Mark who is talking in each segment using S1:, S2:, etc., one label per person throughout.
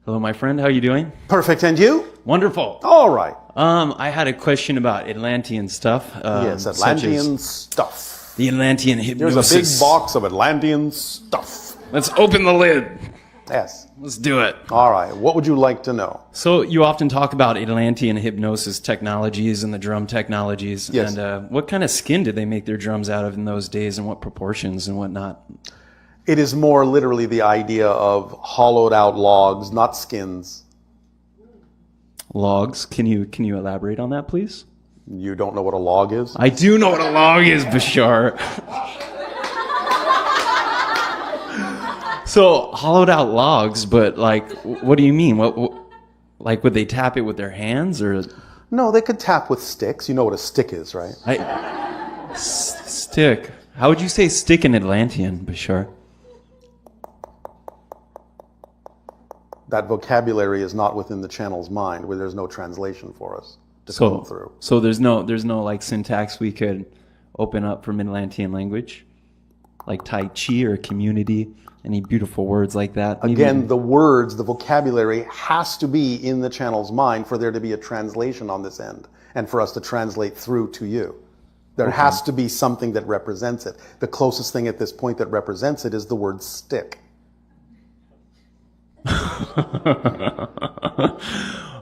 S1: Hello, my friend. How are you doing?
S2: Perfect. And you?
S1: Wonderful.
S2: All right.
S1: I had a question about Atlantean stuff.
S2: Yes,
S1: such
S2: Atlantean
S1: as
S2: stuff.
S1: the Atlantean
S2: There's
S1: hypnosis.
S2: a big box of Atlantean stuff.
S1: Let's open the lid.
S2: Yes.
S1: Let's do it.
S2: All right. What would you like to know?
S1: So you often talk about Atlantean hypnosis technologies and the drum technologies.
S2: Yes.
S1: And what kind of skin did they make their drums out of in those days, and what proportions and whatnot?
S2: It is more literally the idea of hollowed out logs, not skins.
S1: Logs. Can you elaborate on that, please?
S2: You don't know what a log is?
S1: I do know what a log is, Bashar. So hollowed out logs, but like, what do you mean? What like, would they tap it with their hands or?
S2: No, they could tap with sticks. You know what a stick is, right?
S1: Stick. How would you say stick in Atlantean, Bashar?
S2: That vocabulary is not within the channel's mind, where there's no translation for us to come through.
S1: So there's no like syntax we could open up from Atlantean language, like Tai Chi or community. Any beautiful words like that?
S2: Again, the words, the vocabulary has to be in the channel's mind for there to be a translation on this end and for us to translate through to you. There has to be something that represents it. The closest thing at this point that represents it is the word stick.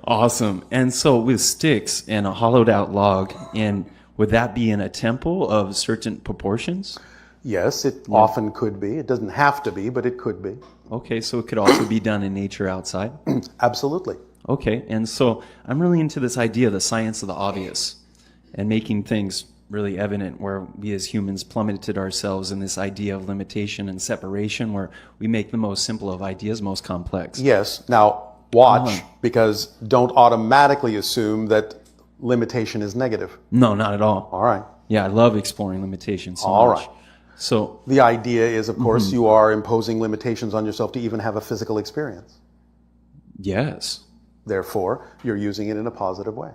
S1: Awesome. And so with sticks and a hollowed out log, and would that be in a temple of certain proportions?
S2: Yes, it often could be. It doesn't have to be, but it could be.
S1: Okay, so it could also be done in nature outside?
S2: Absolutely.
S1: Okay, and so I'm really into this idea, the science of the obvious, and making things really evident, where we as humans plummeted ourselves in this idea of limitation and separation, where we make the most simple of ideas most complex.
S2: Yes. Now, watch, because don't automatically assume that limitation is negative.
S1: No, not at all.
S2: All right.
S1: Yeah, I love exploring limitations so
S2: All
S1: much.
S2: right.
S1: So
S2: The idea is, of course, you are imposing limitations on yourself to even have a physical experience.
S1: yes,
S2: Therefore, you're using it in a positive way.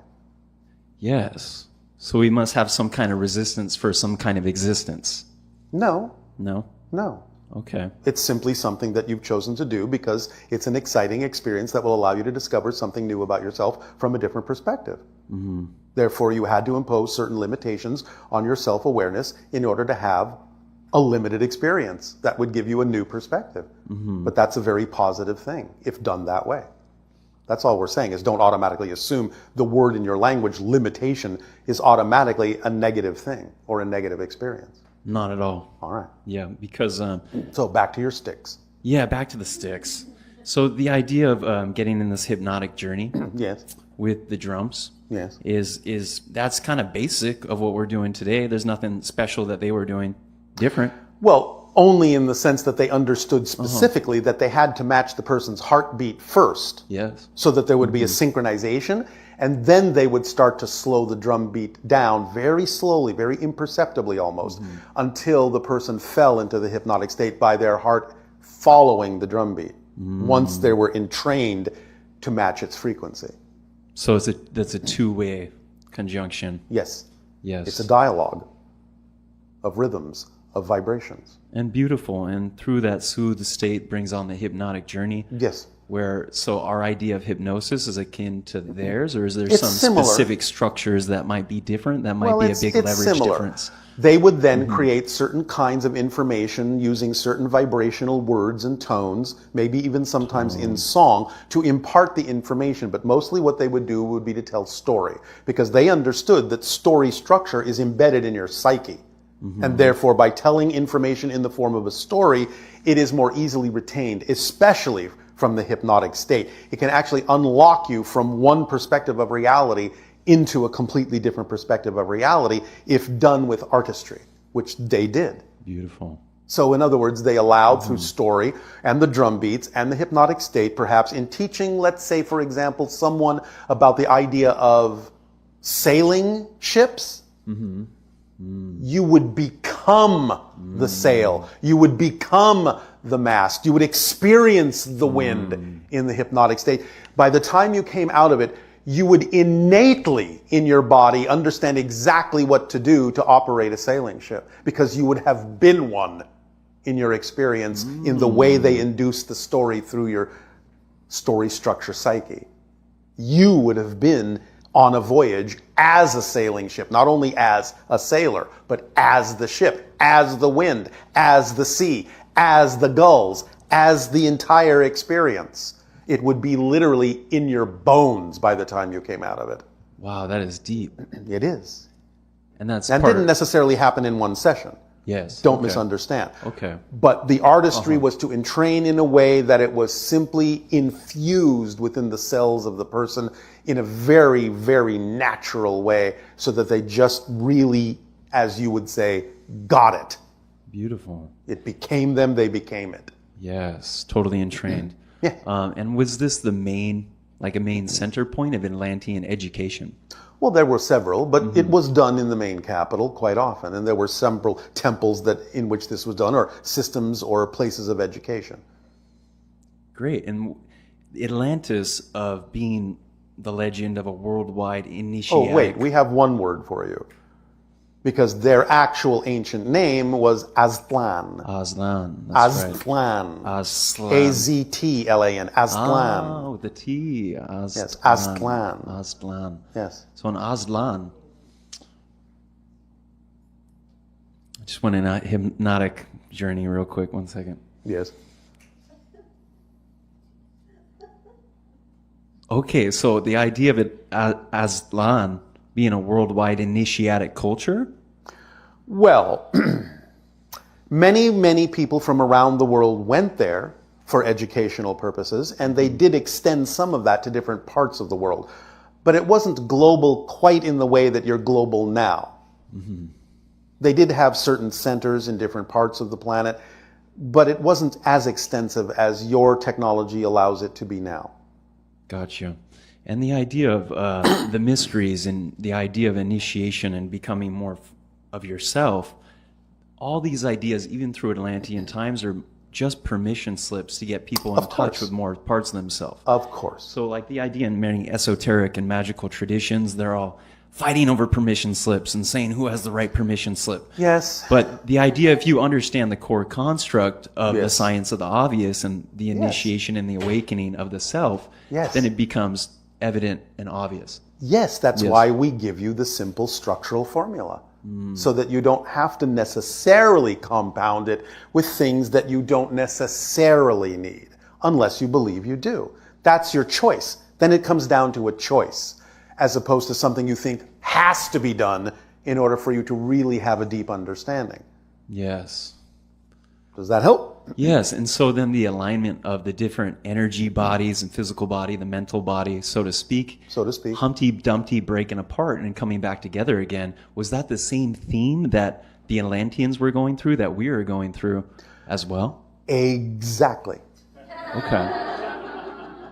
S1: yes. So we must have some kind of resistance for some kind of existence.
S2: No,
S1: No?
S2: no.
S1: Okay.
S2: It's simply something that you've chosen to do because it's an exciting experience that will allow you to discover something new about yourself from a different perspective. Therefore, you had to impose certain limitations on your self-awareness in order to have a limited experience that would give you a new perspective. But that's a very positive thing if done that way. That's all we're saying, is don't automatically assume the word in your language, limitation, is automatically a negative thing or a negative experience.
S1: Not at all.
S2: All right.
S1: Yeah, because
S2: So back to your sticks.
S1: yeah, back to the sticks. So the idea of getting in this hypnotic journey
S2: Yes.
S1: with the drums
S2: Yes.
S1: is that's kind of basic of what we're doing today. There's nothing special that they were doing different.
S2: Well, only in the sense that they understood specifically that they had to match the person's heartbeat first,
S1: Yes.
S2: so that there would be a synchronization, and then they would start to slow the drum beat down very slowly, very imperceptibly almost, until the person fell into the hypnotic state by their heart following the drum beat, once they were entrained to match its frequency.
S1: So that's a two-way conjunction.
S2: Yes,
S1: Yes.
S2: it's a dialogue of rhythms, of vibrations.
S1: And beautiful. And through that soothed state brings on the hypnotic journey.
S2: Yes.
S1: So our idea of hypnosis is akin to theirs, or is there
S2: It's
S1: some
S2: similar.
S1: specific structures that might be different? That might
S2: Well,
S1: be a
S2: it's
S1: big leverage
S2: similar.
S1: difference.
S2: They would then create certain kinds of information using certain vibrational words and tones, maybe even sometimes in song, to impart the information. But mostly what they would do would be to tell story, because they understood that story structure is embedded in your psyche. And therefore, by telling information in the form of a story, it is more easily retained, especially from the hypnotic state. It can actually unlock you from one perspective of reality into a completely different perspective of reality if done with artistry, which they did.
S1: Beautiful.
S2: So in other words, they allowed through story and the drum beats and the hypnotic state, perhaps in teaching, let's say, for example, someone about the idea of sailing ships, you would become the sail. You would become the mast. You would experience the wind in the hypnotic state. By the time you came out of it, you would innately in your body understand exactly what to do to operate a sailing ship, because you would have been one in your experience in the way they induced the story through your story structure psyche. You would have been on a voyage as a sailing ship, not only as a sailor, but as the ship, as the wind, as the sea, as the gulls, as the entire experience. It would be literally in your bones by the time you came out of it.
S1: Wow, that is deep.
S2: It is.
S1: And that's
S2: That didn't necessarily happen in one session.
S1: Yes.
S2: Don't misunderstand.
S1: Okay.
S2: But the artistry was to entrain in a way that it was simply infused within the cells of the person in a very, very natural way, so that they just really, as you would say, got it.
S1: Beautiful.
S2: It became them, they became it.
S1: Yes, totally entrained.
S2: Yeah.
S1: And was this the main center point of Atlantean education?
S2: Well, there were several, but it was done in the main capital quite often, and there were several temples in which this was done, or systems or places of education.
S1: Great. And Atlantis of being the legend of a worldwide initiatic...
S2: Oh, wait, we have one word for you. Because their actual ancient name was Aztlan.
S1: Aztlan. That's right.
S2: Aztlan.
S1: Aztlan.
S2: A-Z-T-L-A-N. Aztlan.
S1: Oh, the T. Aztlan.
S2: Yes, Aztlan.
S1: Aztlan.
S2: Yes.
S1: So in Aztlan, I just went on a hypnotic journey real quick. 1 second.
S2: Yes.
S1: Okay, so the idea of it, Aztlan being a worldwide initiatic culture?
S2: Well, many, many people from around the world went there for educational purposes, and they did extend some of that to different parts of the world. But it wasn't global quite in the way that you're global now. Mm-hmm. They did have certain centers in different parts of the planet, but it wasn't as extensive as your technology allows it to be now.
S1: Gotcha. And the idea of the mysteries and the idea of initiation and becoming more of yourself, all these ideas, even through Atlantean times, are just permission slips to get people in touch with more parts of themselves.
S2: Of course.
S1: So like the idea in many esoteric and magical traditions, they're all fighting over permission slips and saying who has the right permission slip.
S2: Yes.
S1: But the idea, if you understand the core construct of the science of the obvious and the initiation and the awakening of the self, then it becomes evident and obvious.
S2: Yes, that's why we give you the simple structural formula. So that you don't have to necessarily compound it with things that you don't necessarily need, unless you believe you do. That's your choice. Then it comes down to a choice, as opposed to something you think has to be done in order for you to really have a deep understanding.
S1: Yes.
S2: Does that help?
S1: Yes, and so then the alignment of the different energy bodies and physical body, the mental body, so to speak. Humpty Dumpty breaking apart and coming back together again. Was that the same theme that the Atlanteans were going through, that we are going through as well?
S2: Exactly.
S1: Okay.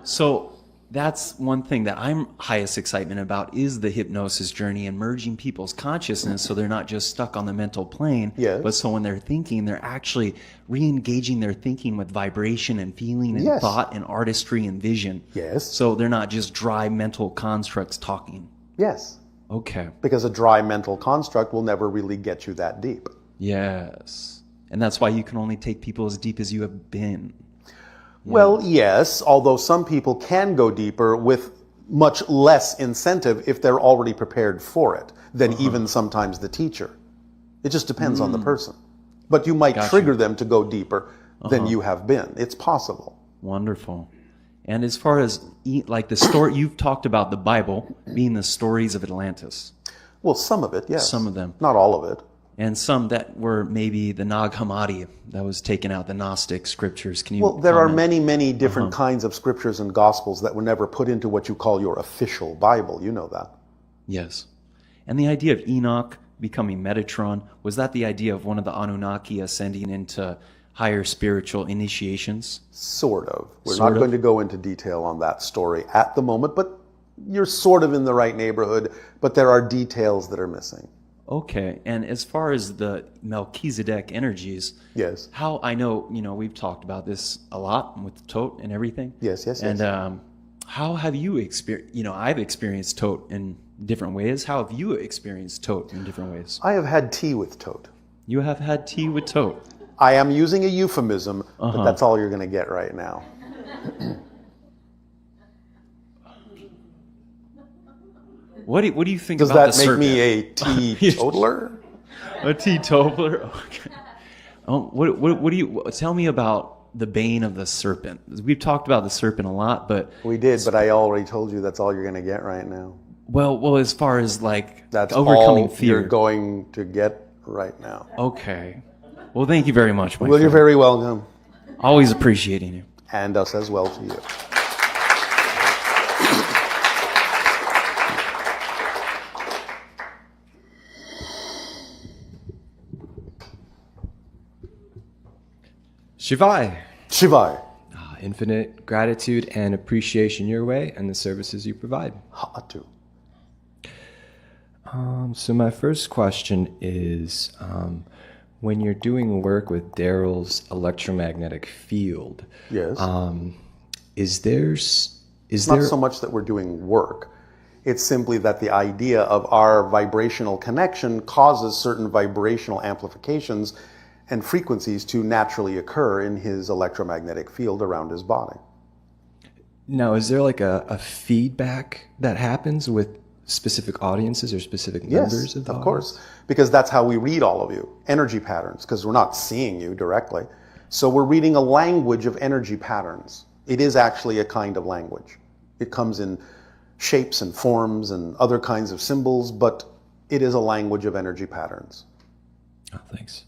S1: So that's one thing that I'm highest excitement about, is the hypnosis journey and merging people's consciousness so they're not just stuck on the mental plane, but so when they're thinking, they're actually re-engaging their thinking with vibration and feeling and thought and artistry and vision.
S2: Yes.
S1: So they're not just dry mental constructs talking.
S2: Yes.
S1: Okay.
S2: Because a dry mental construct will never really get you that deep.
S1: Yes. And that's why you can only take people as deep as you have been.
S2: Well, yes, although some people can go deeper with much less incentive if they're already prepared for it than even sometimes the teacher. It just depends on the person. But you might trigger them to go deeper than you have been. It's possible.
S1: Wonderful. And as far as like the story, you've talked about the Bible being the stories of Atlantis.
S2: Well, some of it, yes.
S1: Some of them.
S2: Not all of it.
S1: And some that were maybe the Nag Hammadi that was taken out, the Gnostic scriptures. Can you
S2: Well, there
S1: comment?
S2: are many, many different kinds of scriptures and gospels that were never put into what you call your official Bible. You know that.
S1: Yes. And the idea of Enoch becoming Metatron, was that the idea of one of the Anunnaki ascending into higher spiritual initiations?
S2: Sort of. We're not going to go into detail on that story at the moment, but you're sort of in the right neighborhood, but there are details that are missing.
S1: Okay, and as far as the Melchizedek energies,
S2: yes,
S1: how I know, we've talked about this a lot with Tote and everything.
S2: Yes.
S1: And how have you experienced, I've experienced Tote in different ways. How have you experienced Tote in different ways?
S2: I have had tea with Tote.
S1: You have had tea with Tote.
S2: I am using a euphemism, but that's all you're going to get right now.
S1: What do you think
S2: Does
S1: about
S2: that
S1: the
S2: make
S1: serpent?
S2: me a teetotaler?
S1: A teetotaler? Okay. What do you tell me about the bane of the serpent? We've talked about the serpent a lot, but
S2: We did, but I already told you that's all you're going to get right now.
S1: well, as far as like
S2: That's
S1: overcoming
S2: all
S1: fear.
S2: you're going to get right now.
S1: Okay. Well, thank you very much, my
S2: Well, you're
S1: friend.
S2: very welcome.
S1: Always appreciating you.
S2: And us as well to you.
S3: Shivai.
S2: Shivai.
S3: Infinite gratitude and appreciation your way and the services you provide.
S2: Ha'atu.
S3: So my first question is, when you're doing work with Darryl's electromagnetic field,
S2: Yes.
S3: is there
S2: Not so much that we're doing work. It's simply that the idea of our vibrational connection causes certain vibrational amplifications and frequencies to naturally occur in his electromagnetic field around his body.
S3: now, is there like a feedback that happens with specific audiences or specific members
S2: Yes,
S3: of the
S2: of
S3: audience?
S2: course, because that's how we read all of you, energy patterns, because we're not seeing you directly. So we're reading a language of energy patterns. It is actually a kind of language. It comes in shapes and forms and other kinds of symbols, but it is a language of energy patterns.
S3: Oh, thanks.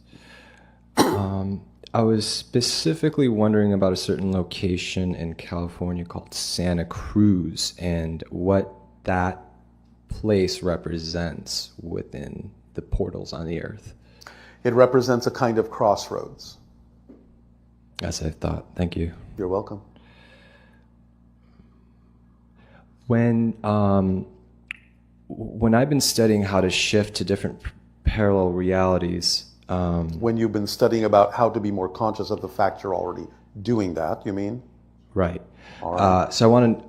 S3: I was specifically wondering about a certain location in California called Santa Cruz and what that place represents within the portals on the earth.
S2: It represents a kind of crossroads.
S3: As I thought. Thank you.
S2: You're welcome.
S3: When I've been studying how to shift to different parallel realities,
S2: When you've been studying about how to be more conscious of the fact you're already doing that, you mean?
S3: right.
S2: All right.
S3: So I want to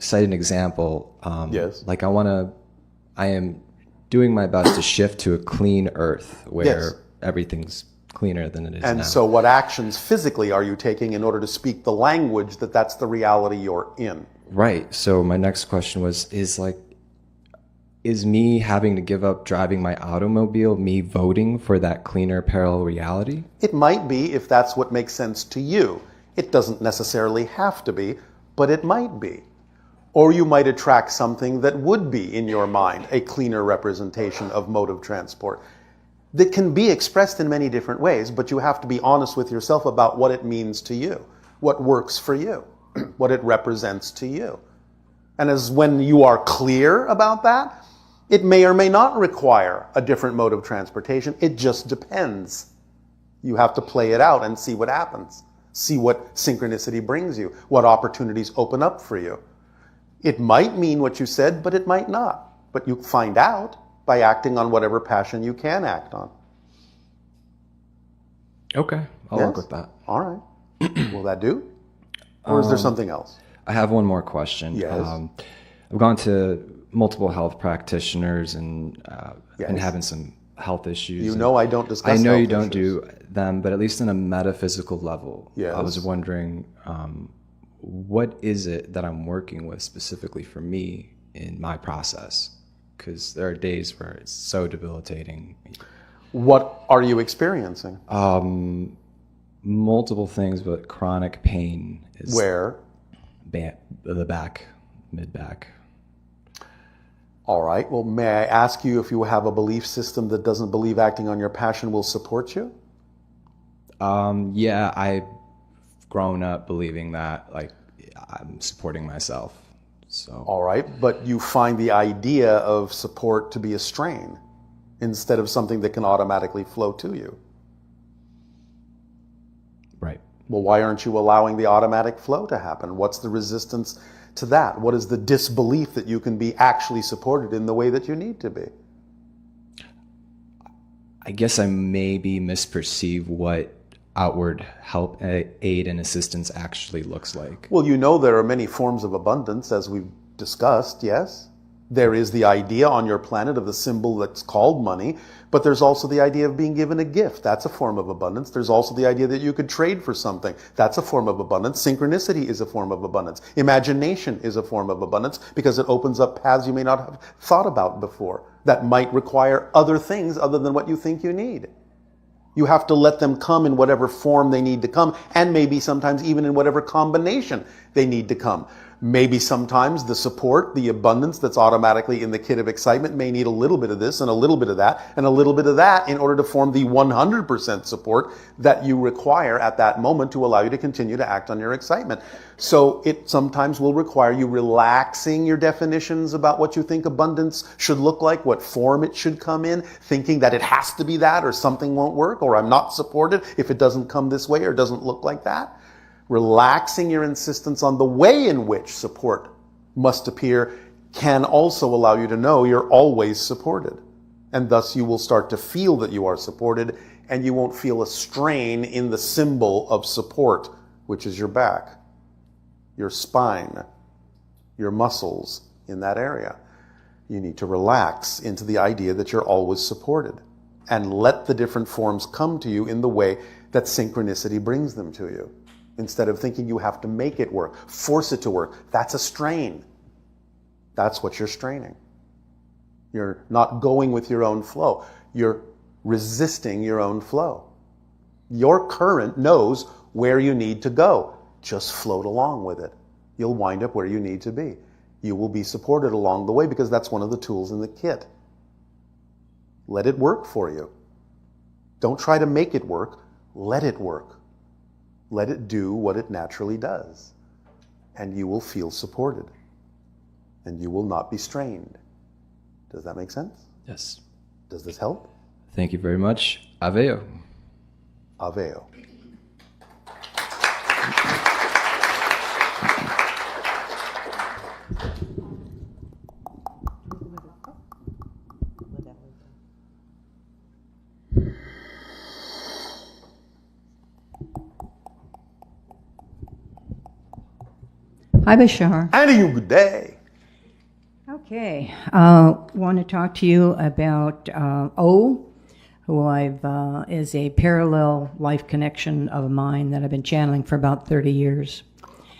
S3: cite an example.
S2: Yes.
S3: Like I am doing my best to shift to a clean earth where
S2: Yes.
S3: everything's cleaner than it is
S2: And
S3: now.
S2: so what actions physically are you taking in order to speak the language that that's the reality you're in?
S3: Right. So my next question is me having to give up driving my automobile, me voting for that cleaner parallel reality?
S2: It might be if that's what makes sense to you. It doesn't necessarily have to be, but it might be. Or you might attract something that would be, in your mind, a cleaner representation of mode of transport that can be expressed in many different ways, but you have to be honest with yourself about what it means to you, what works for you, what it represents to you. And as when you are clear about that, it may or may not require a different mode of transportation. It just depends. You have to play it out and see what happens. See what synchronicity brings you, what opportunities open up for you. It might mean what you said, but it might not. But you find out by acting on whatever passion you can act on.
S3: Okay. I'll
S2: Yes?
S3: work with that.
S2: All right. Will that do? Or is there something else?
S3: I have one more question.
S2: Yes.
S3: I've gone to multiple health practitioners and been
S2: Yes.
S3: having some health issues.
S2: You
S3: and
S2: know I don't discuss
S3: I know
S2: health
S3: you don't
S2: issues.
S3: do them, but at least on a metaphysical level,
S2: Yes.
S3: I was wondering, what is it that I'm working with specifically for me in my process? Because there are days where it's so debilitating.
S2: What are you experiencing?
S3: Multiple things, but chronic pain is
S2: Where?
S3: the back, mid-back.
S2: All right. Well, may I ask you if you have a belief system that doesn't believe acting on your passion will support you?
S3: Yeah, I've grown up believing that, like, I'm supporting myself. So
S2: All right. But you find the idea of support to be a strain instead of something that can automatically flow to you.
S3: right.
S2: Well, why aren't you allowing the automatic flow to happen? What's the resistance to that? What is the disbelief that you can be actually supported in the way that you need to be?
S3: I guess I maybe misperceive what outward help, aid, and assistance actually looks like.
S2: Well, you know there are many forms of abundance, as we've discussed, yes? There is the idea on your planet of the symbol that's called money, but there's also the idea of being given a gift. That's a form of abundance. There's also the idea that you could trade for something. That's a form of abundance. Synchronicity is a form of abundance. Imagination is a form of abundance because it opens up paths you may not have thought about before that might require other things other than what you think you need. You have to let them come in whatever form they need to come, and maybe sometimes even in whatever combination they need to come. Maybe sometimes the support, the abundance that's automatically in the kit of excitement may need a little bit of this and a little bit of that and a little bit of that in order to form the 100% support that you require at that moment to allow you to continue to act on your excitement. So it sometimes will require you relaxing your definitions about what you think abundance should look like, what form it should come in, thinking that it has to be that or something won't work or I'm not supported if it doesn't come this way or doesn't look like that. Relaxing your insistence on the way in which support must appear can also allow you to know you're always supported. And thus you will start to feel that you are supported and you won't feel a strain in the symbol of support, which is your back, your spine, your muscles in that area. You need to relax into the idea that you're always supported and let the different forms come to you in the way that synchronicity brings them to you. Instead of thinking you have to make it work, force it to work. That's a strain. That's what you're straining. You're not going with your own flow. You're resisting your own flow. Your current knows where you need to go. Just float along with it. You'll wind up where you need to be. You will be supported along the way because that's one of the tools in the kit. Let it work for you. Don't try to make it work. Let it work. Let it do what it naturally does, and you will feel supported, and you will not be strained. Does that make sense?
S3: Yes.
S2: Does this help?
S3: Thank you very much. Aveo.
S2: Aveo.
S4: Hi, Bashar.
S2: And you good day.
S4: Okay, want to talk to you about O, who is a parallel life connection of mine that I've been channeling for about 30 years.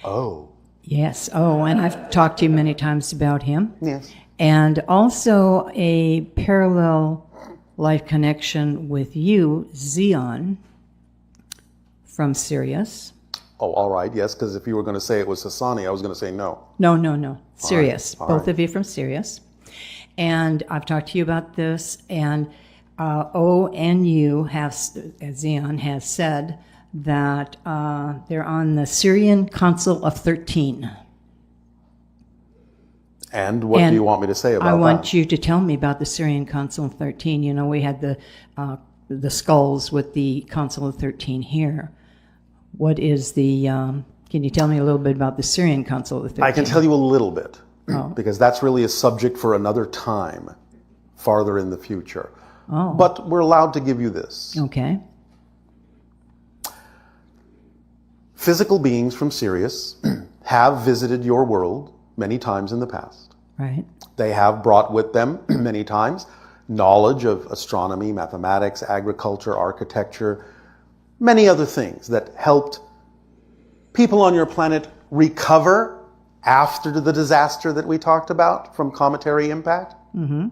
S2: Oh.
S4: Yes, O, and I've talked to you many times about him.
S2: Yes.
S4: And also a parallel life connection with you, Xeon, from Sirius.
S2: Oh, all right. Yes, because if you were going to say it was Hassani, I was going to say no.
S4: No. Sirius.
S2: All
S4: Both
S2: right.
S4: of you from Sirius. And I've talked to you about this, and O and you have, Xeon has said that they're on the Syrian Council of 13.
S2: And what do you want me to say about that?
S4: I want you to tell me about the Syrian Council of 13. You know, we had the skulls with the Council of 13 here. What is the, can you tell me a little bit about the Syrian Council of 13?
S2: I can tell you a little bit,
S4: Oh.
S2: because that's really a subject for another time, farther in the future.
S4: Oh.
S2: But we're allowed to give you this.
S4: Okay.
S2: Physical beings from Sirius have visited your world many times in the past.
S4: Right.
S2: They have brought with them many times knowledge of astronomy, mathematics, agriculture, architecture, many other things that helped people on your planet recover after the disaster that we talked about from cometary impact.
S4: Mm-hmm.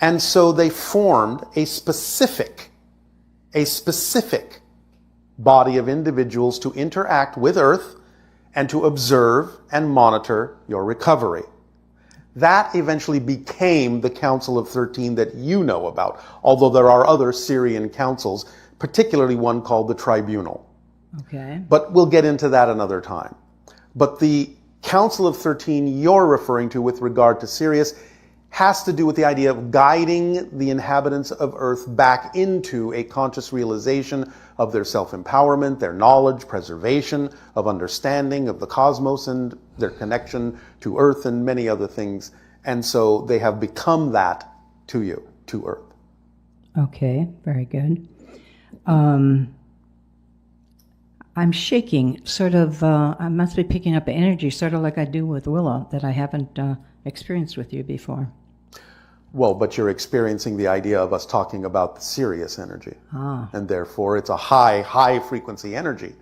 S2: And so they formed a specific body of individuals to interact with Earth and to observe and monitor your recovery. That eventually became the Council of 13 that you know about, although there are other Syrian councils, particularly one called the Tribunal.
S4: Okay.
S2: But we'll get into that another time. But the Council of 13 you're referring to with regard to Sirius has to do with the idea of guiding the inhabitants of Earth back into a conscious realization of their self-empowerment, their knowledge, preservation, of understanding of the cosmos and their connection to Earth and many other things. And so they have become that to you, to Earth.
S4: I'm shaking, sort of, I must be picking up energy, sort of like I do with Willow, that I haven't experienced with you before.
S2: Well, but you're experiencing the idea of us talking about the serious energy. And therefore, it's a high frequency energy.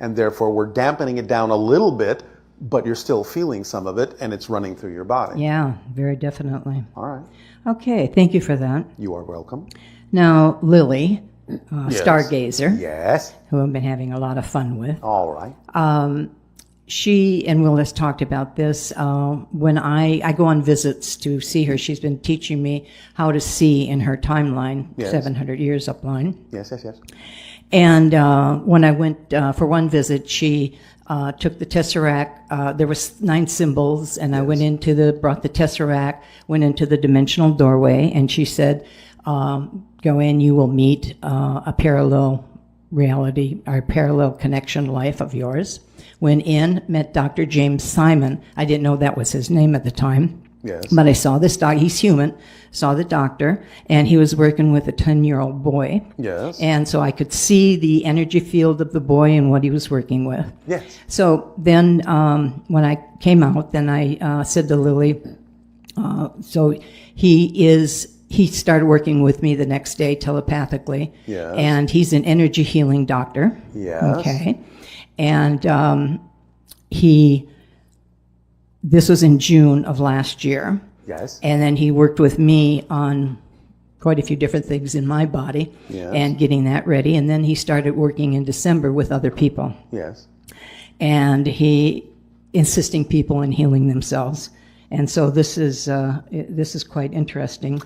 S2: And therefore, we're dampening it down a little bit, but you're still feeling some of it, and it's running through your body.
S4: Yeah, very definitely.
S2: All right.
S4: Okay, thank you for that.
S2: You are welcome.
S4: Now, Lily,
S2: Yes.
S4: Stargazer,
S2: Yes.
S4: who I've been having a lot of fun with,
S2: All right.
S4: she and Will has talked about this. When I go on visits to see her, she's been teaching me how to see in her timeline,
S2: Yes.
S4: 700 years upline.
S2: Yes, yes, yes.
S4: And when I went for one visit, she took the tesseract. There was 9 symbols, and I went brought the tesseract, went into the dimensional doorway, and she said, "Go in, you will meet a parallel reality or parallel connection life of yours." Went in, met Dr. James Simon. I didn't know that was his name at the time.
S2: Yes.
S4: But I saw this doc. He's human. Saw the doctor, and he was working with a 10-year-old boy.
S2: Yes.
S4: And so I could see the energy field of the boy and what he was working with.
S2: Yes.
S4: So then when I came out, then I said to Lily, so he started working with me the next day telepathically.
S2: Yes.
S4: And he's an energy healing doctor.
S2: Yes.
S4: Okay. And this was in June of last year.
S2: Yes.
S4: And then he worked with me on quite a few different things in my body
S2: Yes.
S4: and getting that ready. And then he started working in December with other people.
S2: Yes.
S4: And he insisting people in healing themselves. And so this is quite interesting.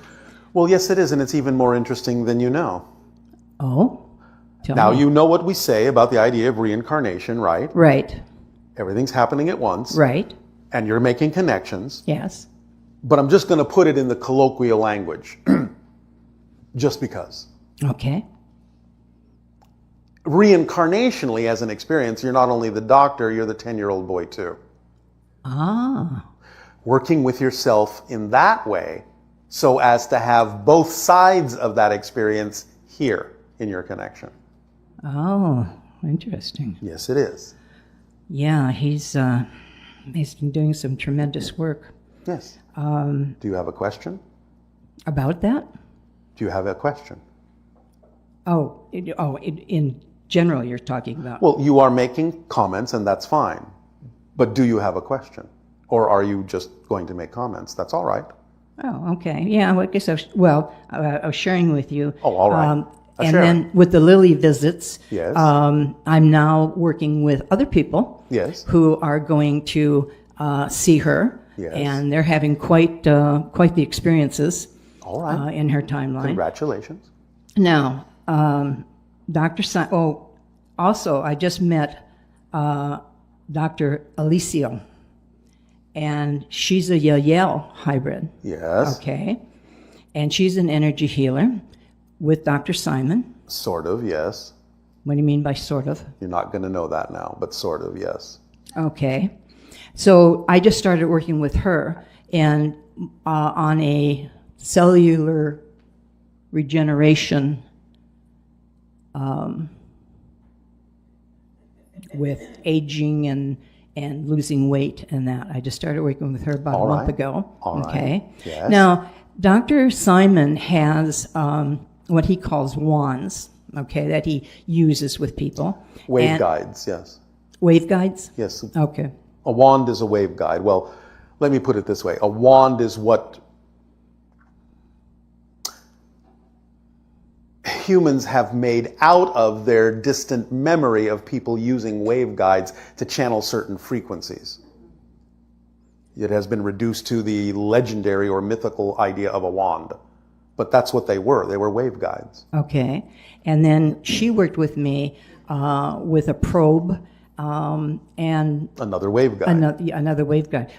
S2: Well, yes, it is, and it's even more interesting than you know.
S4: Oh, tell
S2: Now,
S4: me.
S2: you know what we say about the idea of reincarnation, right?
S4: Right,
S2: Everything's happening at once,
S4: right,
S2: and you're making connections.
S4: yes.
S2: But I'm just going to put it in the colloquial language, just because.
S4: Okay,
S2: Reincarnationally, as an experience, you're not only the doctor, you're the 10-year-old boy too. Working with yourself in that way so as to have both sides of that experience here in your connection.
S4: oh, interesting.
S2: Yes, it is.
S4: Yeah, he's been doing some tremendous work.
S2: Yes. Do you have a question?
S4: About that?
S2: Do you have a question?
S4: In general, you're talking about.
S2: Well, you are making comments, and that's fine. But do you have a question? Or are you just going to make comments? That's all right.
S4: Oh, okay. Yeah, well, I guess I was sharing with you.
S2: Oh, all right.
S4: And
S2: Share.
S4: then with the Lily visits,
S2: Yes.
S4: I'm now working with other people
S2: Yes.
S4: who are going to see her,
S2: Yes.
S4: and they're having quite the experiences
S2: All right.
S4: in her timeline.
S2: Congratulations.
S4: Now, Dr. Also, I just met Dr. Alicio, and she's a Yael hybrid.
S2: Yes.
S4: Okay. And she's an energy healer with Dr. Simon.
S2: Sort of, yes.
S4: What do you mean by sort of?
S2: You're not going to know that now, but sort of, yes.
S4: Okay. So I just started working with her and on a cellular regeneration with aging and losing weight and that. I just started working with her about
S2: All
S4: a month
S2: right.
S4: ago.
S2: All right.
S4: Okay.
S2: Yes.
S4: Now, Dr. Simon has what he calls wands, okay, that he uses with people.
S2: Wave
S4: And-
S2: guides, yes.
S4: Wave guides?
S2: Yes.
S4: Okay.
S2: A wand is a wave guide. Well, let me put it this way. A wand is what humans have made out of their distant memory of people using wave guides to channel certain frequencies. It has been reduced to the legendary or mythical idea of a wand. But that's what they were. They were wave guides.
S4: Okay. And then she worked with me with a probe and
S2: Another wave guide.
S4: another wave guide.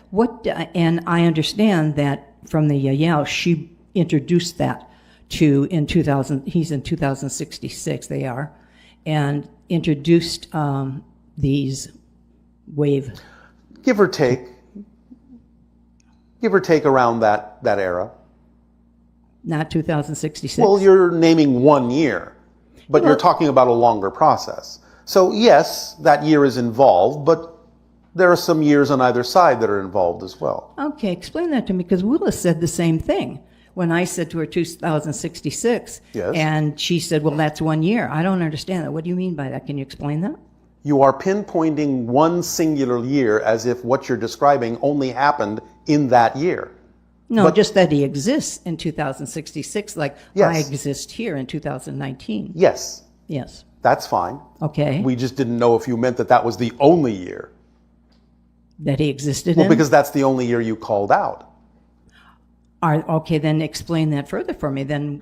S4: And I understand that from the Yael, she introduced that in 2000. He's in 2066. They are, and introduced these wave.
S2: Give or take around that era.
S4: Not 2066.
S2: Well, you're naming 1 year, but you're talking about a longer process. So yes, that year is involved, but there are some years on either side that are involved as well.
S4: Okay, explain that to me, because Willis said the same thing. When I said to her 2066,
S2: Yes.
S4: and she said, well, that's 1 year. I don't understand that. What do you mean by that? Can you explain that?
S2: You are pinpointing one singular year as if what you're describing only happened in that year.
S4: No,
S2: But-
S4: just that he exists in 2066, like
S2: Yes.
S4: I exist here in 2019.
S2: Yes,
S4: Yes.
S2: that's fine.
S4: Okay.
S2: We just didn't know if you meant that that was the only year.
S4: That he existed
S2: Well,
S4: in?
S2: because that's the only year you called out.
S4: Okay, then explain that further for me. Then,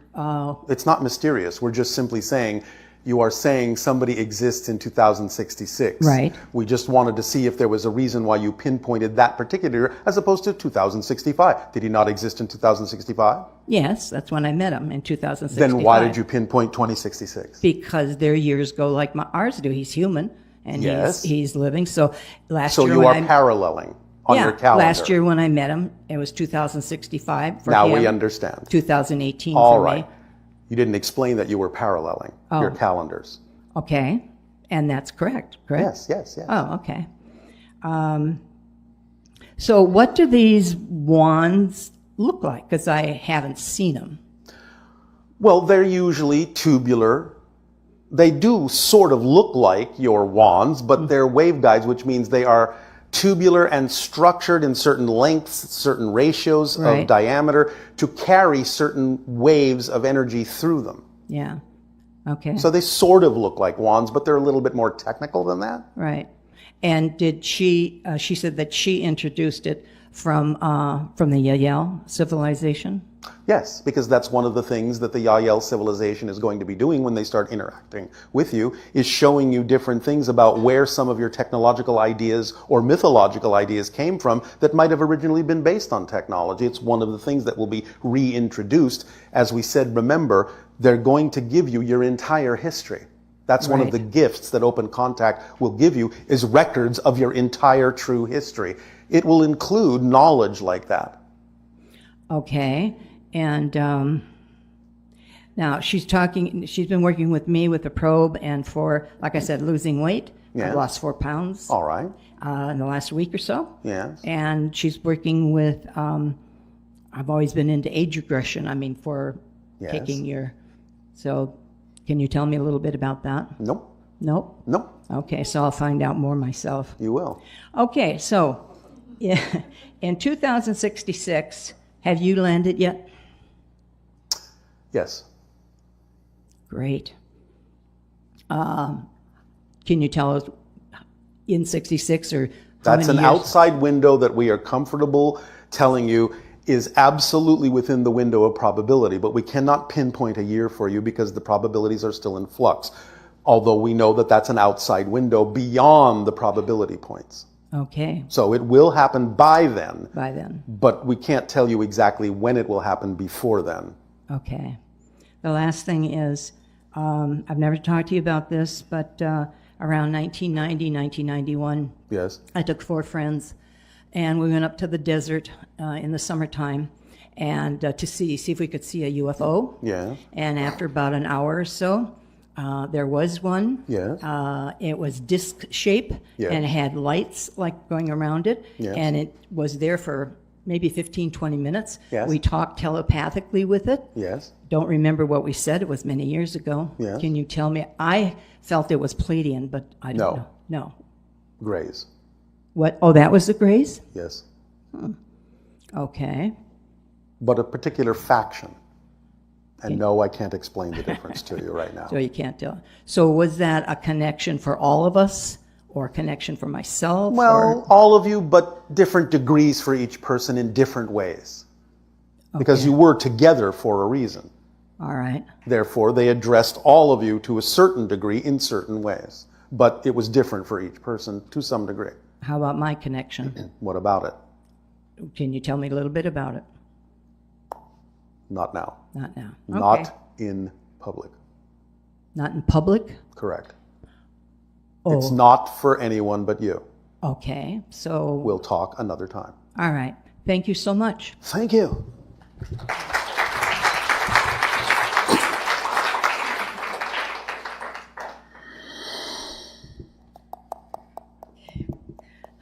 S2: It's not mysterious. We're just simply saying, you are saying somebody exists in 2066.
S4: Right.
S2: We just wanted to see if there was a reason why you pinpointed that particular year as opposed to 2065. Did he not exist in 2065?
S4: yes, that's when I met him in 2065.
S2: Then why did you pinpoint 2066?
S4: Because their years go like ours do. He's human, and
S2: Yes.
S4: he's living. So last
S2: So
S4: year
S2: you
S4: when
S2: are paralleling on
S4: yeah,
S2: your calendar.
S4: last year when I met him, it was 2065 for
S2: Now
S4: him.
S2: we understand.
S4: 2018
S2: All
S4: for
S2: right.
S4: me.
S2: You didn't explain that you were paralleling your calendars.
S4: Okay, and that's correct.
S2: Yes, yes, yes.
S4: Oh, okay. So what do these wands look like? Because I haven't seen them.
S2: Well, they're usually tubular. They do sort of look like your wands, but they're waveguides, which means they are tubular and structured in certain lengths, certain ratios
S4: Right.
S2: of diameter to carry certain waves of energy through them.
S4: Yeah. Okay.
S2: So they sort of look like wands, but they're a little bit more technical than that.
S4: Right. And did she said that she introduced it from the Yael civilization?
S2: Yes, because that's one of the things that the Yael civilization is going to be doing when they start interacting with you, is showing you different things about where some of your technological ideas or mythological ideas came from that might have originally been based on technology. It's one of the things that will be reintroduced. As we said, remember, they're going to give you your entire history. That's one of
S4: Right.
S2: the gifts that Open Contact will give you, is records of your entire true history. It will include knowledge like that.
S4: Okay. And now she's been working with me with the probe, and for, like I said, losing weight.
S2: Yeah.
S4: I've lost 4 pounds
S2: All right.
S4: in the last week or so.
S2: Yes.
S4: And she's working with, I've always been into age regression. I mean, for
S2: Yes.
S4: taking so can you tell me a little bit about that?
S2: Nope.
S4: Nope.
S2: Nope.
S4: Okay, so I'll find out more myself.
S2: You will.
S4: Okay, so yeah, in 2066, have you landed yet?
S2: Yes.
S4: Great. Can you tell us in 66 or how
S2: That's
S4: many
S2: an
S4: years?
S2: outside window that we are comfortable telling you is absolutely within the window of probability, but we cannot pinpoint a year for you because the probabilities are still in flux. Although we know that that's an outside window beyond the probability points.
S4: Okay,
S2: So it will happen by then,
S4: by then.
S2: but we can't tell you exactly when it will happen before then.
S4: Okay. The last thing is, I've never talked to you about this, but around 1990, 1991,
S2: Yes?
S4: I took 4 friends, and we went up to the desert in the summertime, and to see if we could see a UFO.
S2: Yeah.
S4: And after about an hour or so, there was one.
S2: Yes.
S4: It was disc shape,
S2: Yes.
S4: and it had lights like going around it,
S2: Yes.
S4: and it was there for maybe 15, 20 minutes.
S2: Yes.
S4: We talked telepathically with it.
S2: Yes.
S4: Don't remember what we said. It was many years ago.
S2: Yes.
S4: Can you tell me? I felt it was Pleiadian, but I don't
S2: No.
S4: know. No.
S2: Grays.
S4: What? Oh, that was the Greys?
S2: Yes.
S4: Okay.
S2: But a particular faction. And no, I can't explain the difference to you right now.
S4: So you can't tell. So was that a connection for all of us, or a connection for myself?
S2: Well, all of you, but different degrees for each person in different ways. Because you were together for a reason.
S4: All right.
S2: Therefore, they addressed all of you to a certain degree in certain ways. But it was different for each person to some degree.
S4: How about my connection?
S2: What about it?
S4: Can you tell me a little bit about it?
S2: Not now.
S4: Not now. Okay.
S2: Not in public.
S4: Not in public?
S2: Correct.
S4: Oh,
S2: It's not for anyone but you.
S4: okay. So,
S2: We'll talk another time.
S4: all right. Thank you so much.
S2: Thank you.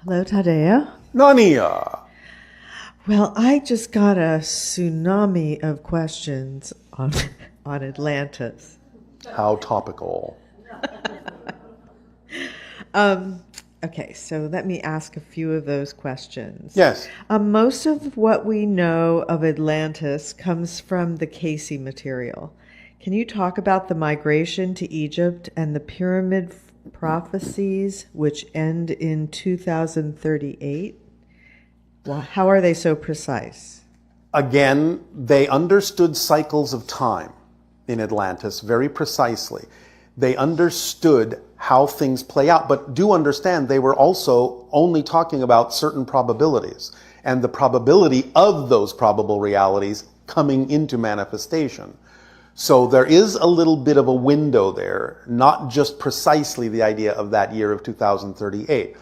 S5: Hello, Tadea.
S2: Nania.
S5: Well, I just got a tsunami of questions on Atlantis.
S2: How topical.
S5: Okay, so let me ask a few of those questions.
S2: Yes.
S5: Most of what we know of Atlantis comes from the Casey material. Can you talk about the migration to Egypt and the pyramid prophecies, which end in 2038? Well, how are they so precise?
S2: Again, they understood cycles of time in Atlantis very precisely. They understood how things play out, but do understand they were also only talking about certain probabilities and the probability of those probable realities coming into manifestation. So there is a little bit of a window there, not just precisely the idea of that year of 2038,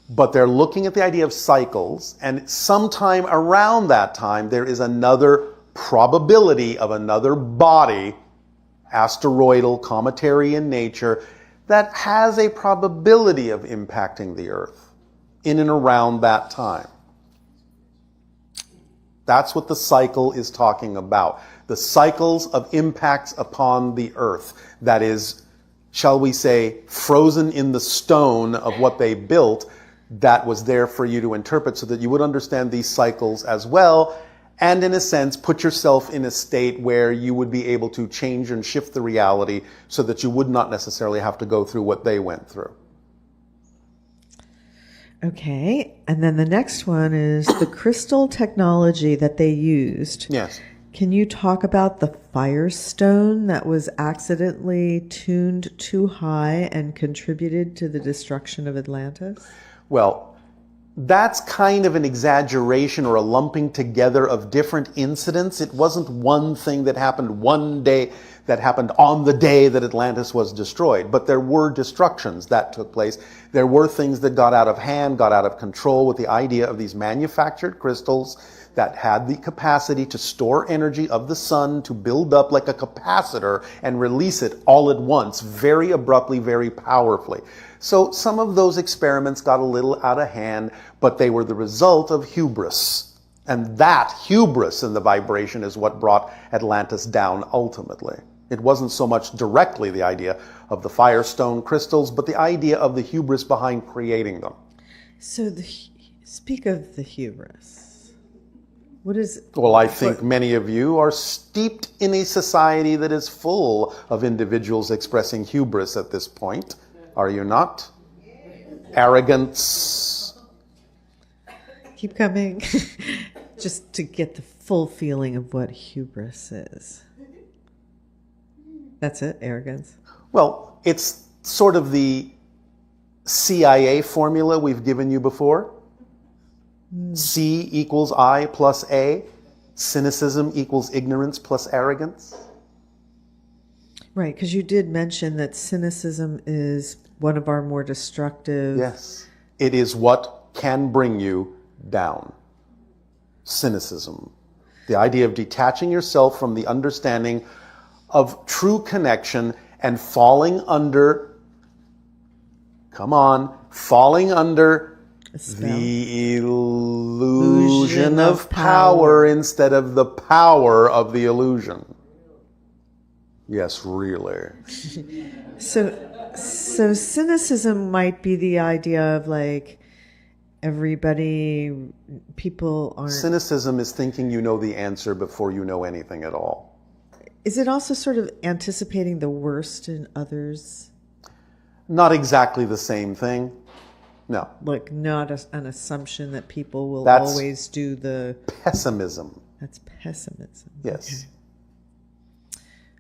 S2: but they're looking at the idea of cycles, and sometime around that time there is another probability of another body, asteroidal, cometary in nature, that has a probability of impacting the Earth in and around that time. That's what the cycle is talking about. The cycles of impacts upon the Earth. That is, shall we say, frozen in the stone of what they built, that was there for you to interpret so that you would understand these cycles as well, and in a sense put yourself in a state where you would be able to change and shift the reality so that you would not necessarily have to go through what they went through.
S5: Okay, and then the next one is the crystal technology that they used.
S2: Yes.
S5: Can you talk about the firestone that was accidentally tuned too high and contributed to the destruction of Atlantis?
S2: Well, that's kind of an exaggeration or a lumping together of different incidents. It wasn't one thing that happened one day, that happened on the day that Atlantis was destroyed. But there were destructions that took place. There were things that got out of hand, got out of control with the idea of these manufactured crystals that had the capacity to store energy of the sun, to build up like a capacitor and release it all at once, very abruptly, very powerfully. So some of those experiments got a little out of hand, but they were the result of hubris. And that hubris in the vibration is what brought Atlantis down ultimately. It wasn't so much directly the idea of the firestone crystals, but the idea of the hubris behind creating them.
S5: So speak of the hubris. What is...
S2: Well, I think many of you are steeped in a society that is full of individuals expressing hubris at this point. Are you not? Arrogance.
S5: Keep coming. Just to get the full feeling of what hubris is. That's it, arrogance.
S2: Well, it's sort of the CIA formula we've given you before. C equals I plus A. Cynicism equals ignorance plus arrogance.
S5: Right, because you did mention that cynicism is one of our more destructive...
S2: Yes. It is what can bring you down. Cynicism. The idea of detaching yourself from the understanding of true connection and falling under... Come on. Falling under the illusion of power instead of the power of the illusion. Yes, really.
S5: So cynicism might be the idea of like people aren't...
S2: Cynicism is thinking you know the answer before you know anything at all.
S5: Is it also sort of anticipating the worst in others?
S2: Not exactly the same thing. No.
S5: Like not an assumption that people will
S2: That's
S5: always do the...
S2: Pessimism.
S5: That's pessimism.
S2: Yes.
S5: Okay.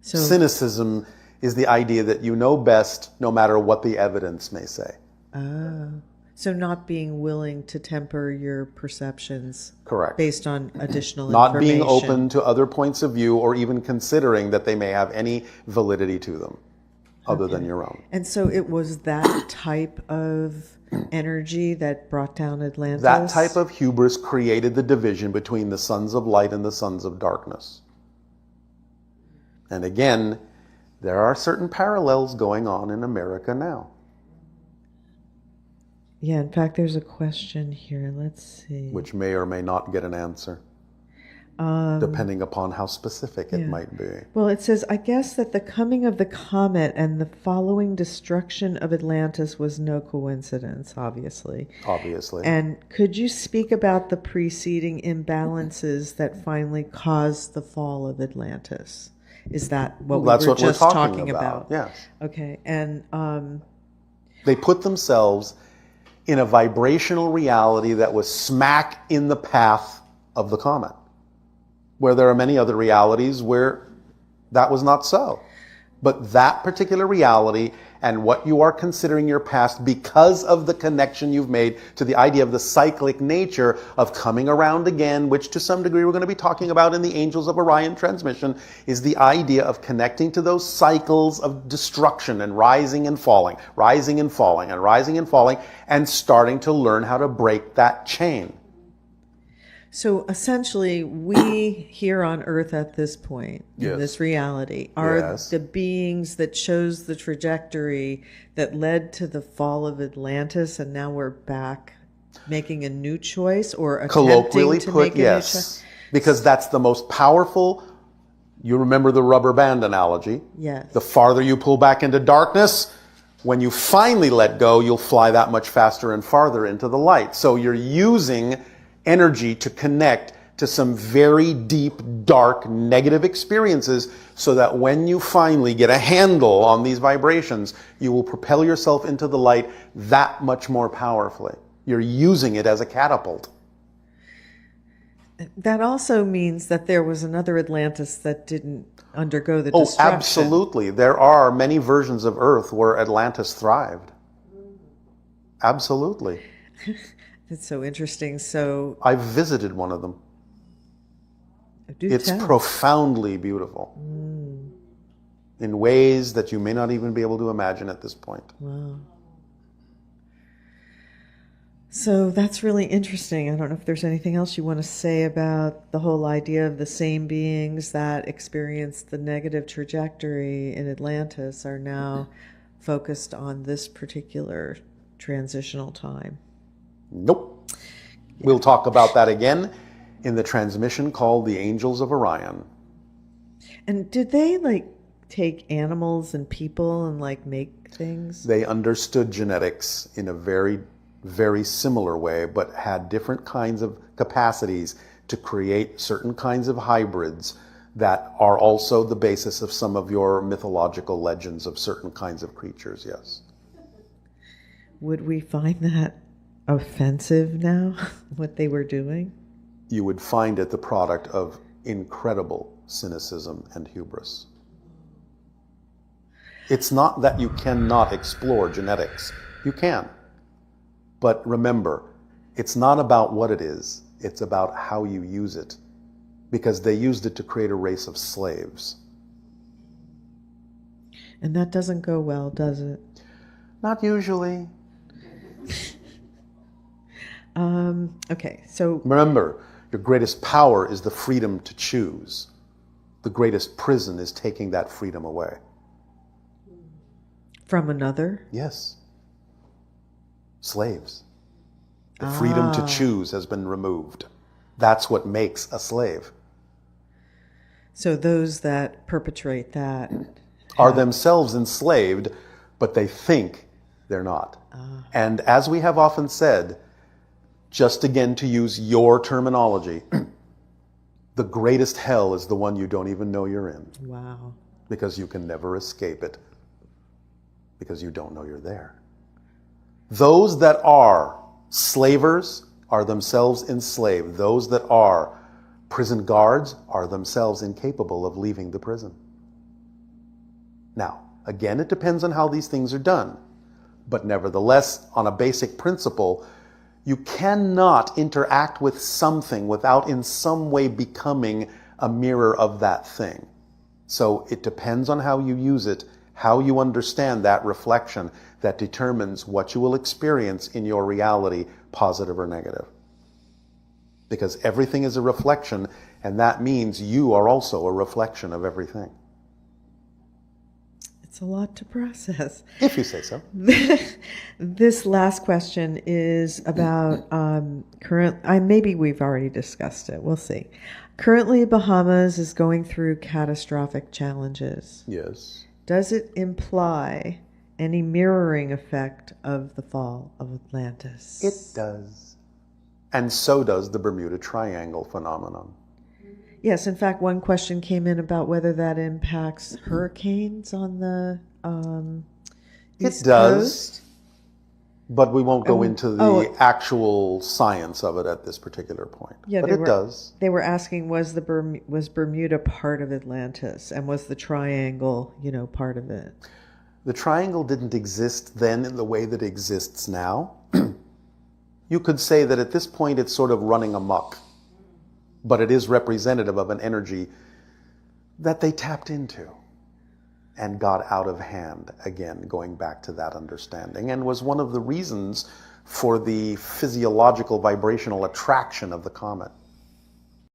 S5: So
S2: cynicism is the idea that you know best no matter what the evidence may say.
S5: So not being willing to temper your perceptions.
S2: Correct.
S5: Based on additional
S2: Not
S5: information.
S2: being open to other points of view or even considering that they may have any validity to them other than your own.
S5: And so it was that type of energy that brought down Atlantis?
S2: That type of hubris created the division between the sons of light and the sons of darkness. And again, there are certain parallels going on in America now.
S5: Yeah, in fact, there's a question here. Let's see.
S2: which may or may not get an answer, depending upon how specific it might be.
S5: Well, it says, I guess that the coming of the comet and the following destruction of Atlantis was no coincidence, obviously.
S2: Obviously.
S5: And could you speak about the preceding imbalances that finally caused the fall of Atlantis? Is that what
S2: That's
S5: we were
S2: what we're
S5: just
S2: talking
S5: about?
S2: Yes.
S5: Okay, and
S2: They put themselves in a vibrational reality that was smack in the path of the comet, where there are many other realities where that was not so. But that particular reality and what you are considering your past, because of the connection you've made to the idea of the cyclic nature of coming around again, which to some degree we're going to be talking about in the Angels of Orion transmission, is the idea of connecting to those cycles of destruction and rising and falling, rising and falling, and rising and falling, and starting to learn how to break that chain.
S5: so essentially, we here on Earth at this point,
S2: Yes.
S5: in this reality, are
S2: Yes.
S5: the beings that chose the trajectory that led to the fall of Atlantis, and now we're back making a new choice or attempting
S2: Colloquially
S5: to
S2: put,
S5: make a new choice?
S2: yes. Because that's the most powerful. You remember the rubber band analogy.
S5: Yes.
S2: The farther you pull back into darkness, when you finally let go, you'll fly that much faster and farther into the light. So you're using energy to connect to some very deep, dark, negative experiences so that when you finally get a handle on these vibrations, you will propel yourself into the light that much more powerfully. You're using it as a catapult.
S5: That also means that there was another Atlantis that didn't undergo the destruction.
S2: Oh, absolutely. There are many versions of Earth where Atlantis thrived. Absolutely.
S5: It's so interesting. So,
S2: I've visited one of them.
S5: do
S2: It's
S5: tell.
S2: profoundly beautiful in ways that you may not even be able to imagine at this point.
S5: Wow. So that's really interesting. I don't know if there's anything else you want to say about the whole idea of the same beings that experienced the negative trajectory in Atlantis are now focused on this particular transitional time.
S2: Nope. We'll talk about that again in the transmission called the Angels of Orion.
S5: And did they like take animals and people and like make things?
S2: They understood genetics in a very, very similar way, but had different kinds of capacities to create certain kinds of hybrids that are also the basis of some of your mythological legends of certain kinds of creatures, yes.
S5: Would we find that offensive now, what they were doing?
S2: You would find it the product of incredible cynicism and hubris. It's not that you cannot explore genetics. You can. But remember, it's not about what it is. It's about how you use it. Because they used it to create a race of slaves.
S5: And that doesn't go well, does it?
S2: Not usually.
S5: Okay, so
S2: Remember, your greatest power is the freedom to choose. The greatest prison is taking that freedom away.
S5: from another?
S2: Yes. Slaves. The freedom to choose has been removed. That's what makes a slave.
S5: So those that perpetrate that
S2: Are themselves enslaved, but they think they're not. And as we have often said, just again to use your terminology, the greatest hell is the one you don't even know you're in,
S5: wow.
S2: because you can never escape it, because you don't know you're there. Those that are slavers are themselves enslaved. Those that are prison guards are themselves incapable of leaving the prison. Now, again, it depends on how these things are done. But nevertheless, on a basic principle, you cannot interact with something without in some way becoming a mirror of that thing. So it depends on how you use it, how you understand that reflection that determines what you will experience in your reality, positive or negative. Because everything is a reflection, and that means you are also a reflection of everything.
S5: It's a lot to process.
S2: If you say so.
S5: This last question is about maybe we've already discussed it. We'll see. Currently, Bahamas is going through catastrophic challenges.
S2: Yes.
S5: Does it imply any mirroring effect of the fall of Atlantis?
S2: It does. And so does the Bermuda Triangle phenomenon.
S5: Yes, in fact, one question came in about whether that impacts hurricanes on the East
S2: It does,
S5: Coast.
S2: but we won't go into the actual science of it at this particular point.
S5: Yeah,
S2: but it does.
S5: They were asking, was Bermuda part of Atlantis, and was the triangle, part of it?
S2: The triangle didn't exist then in the way that it exists now. You could say that at this point it's sort of running amok, but it is representative of an energy that they tapped into and got out of hand, again, going back to that understanding, and was one of the reasons for the physiological vibrational attraction of the comet.